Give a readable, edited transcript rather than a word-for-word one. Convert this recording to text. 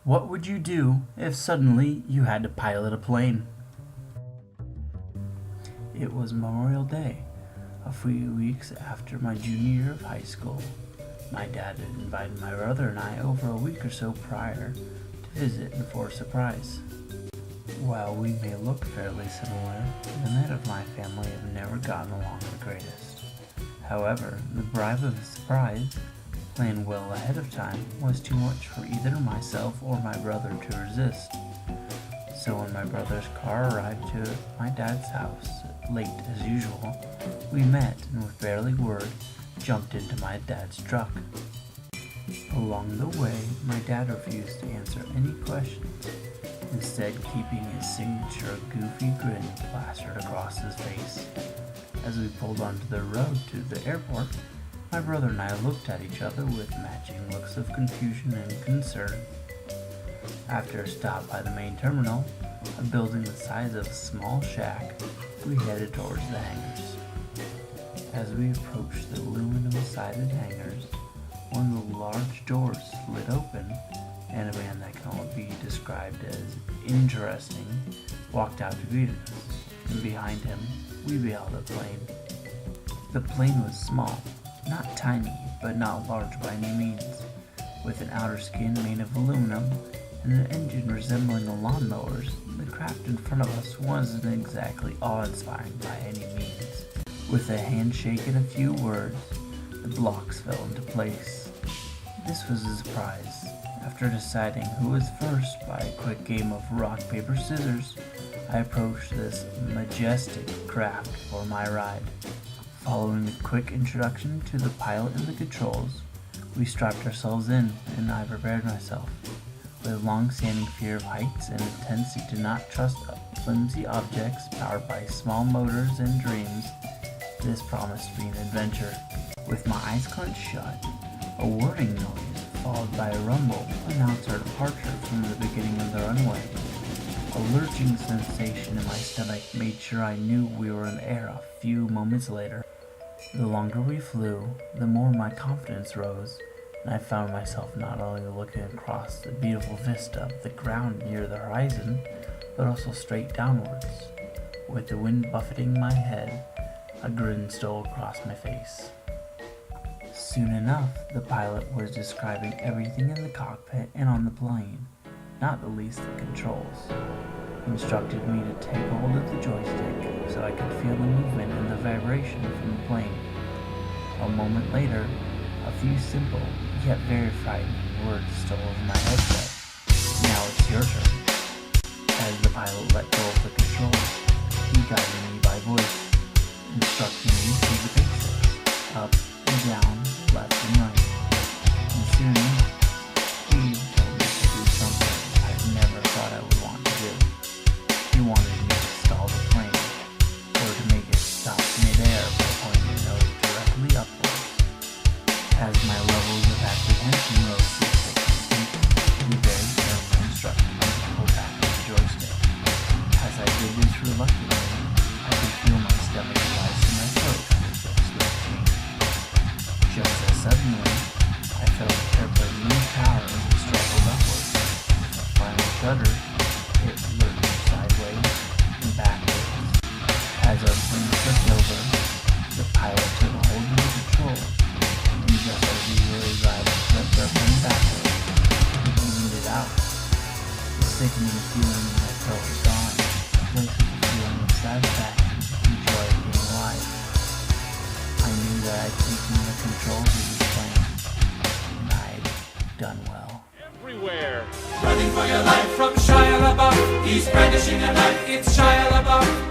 What would you do if suddenly you had to pilot a plane? It was Memorial Day, a few weeks after my junior year of high school. My dad had invited my brother and I over a week or so prior to visit and for a surprise. While we may look fairly similar, the men of my family have never gotten along the greatest. However, the bribe of a surprise, planned well ahead of time, was too much for either myself or my brother to resist. So when my brother's car arrived to my dad's house, late as usual, we met and with barely a word, jumped into my dad's truck. Along the way, my dad refused to answer any questions, instead keeping his signature goofy grin plastered across his face. As we pulled onto the road to the airport, my brother and I looked at each other with matching looks of confusion and concern. After a stop by the main terminal, a building the size of a small shack, we headed towards the hangars. As we approached the aluminum-sided hangars, one of the large doors slid open, and a man that can only be described as interesting walked out to greet us, and behind him, we beheld a plane. The plane was small, not tiny, but not large by any means, with an outer skin made of aluminum and an engine resembling a lawnmower's. The craft in front of us wasn't exactly awe-inspiring by any means. With a handshake and a few words, the blocks fell into place. This was a surprise. After deciding who was first by a quick game of rock, paper, scissors, I approached this majestic craft for my ride. Following a quick introduction to the pilot and the controls, we strapped ourselves in, and I prepared myself. With a long-standing fear of heights and a tendency to not trust flimsy objects powered by small motors and dreams, this promised to be an adventure. With my eyes clenched shut, a whirring noise, followed by a rumble, announced our departure from the beginning of the runway. A lurching sensation in my stomach made sure I knew we were in the air a few moments later. The longer we flew, the more my confidence rose, and I found myself not only looking across the beautiful vista of the ground near the horizon, but also straight downwards. With the wind buffeting my head, a grin stole across my face. Soon enough, the pilot was describing everything in the cockpit and on the plane, not the least the controls. He instructed me to take hold of the joystick so I could feel the movement and the vibration from the plane. A moment later, a few simple, yet very frightening words stole over my headset. "Now it's your turn." As the pilot let go of the controls, he guided me by voice, instructing me to the basics, up and down, left and right. And soon he told me to do something I've never thought I would want to do. He wanted me to stall the plane, or to make it stop mid-air by pointing the nose directly upwards. As my levels of apprehension rose to 60, he very carefully instructed me to pull back the joystick. As I did this reluctantly, I could feel my stomach rise to my throat as the joystick changed. Just as suddenly, I felt the airplane move power as it struggled upwards. With a final shudder, it lurched sideways and backwards. As our plane flipped over, the pilot took hold of the controls, and just as we realized it flipped our plane backwards, it evened it out. The sickening feeling in my throat was gone, replaced with a feeling of satisfaction and joy of being alive. I knew that I'd taken the controls of this plane, and I'd done well. Everywhere. Running for your life from Shia LaBeouf. He's brandishing a knife. It's Shia LaBeouf.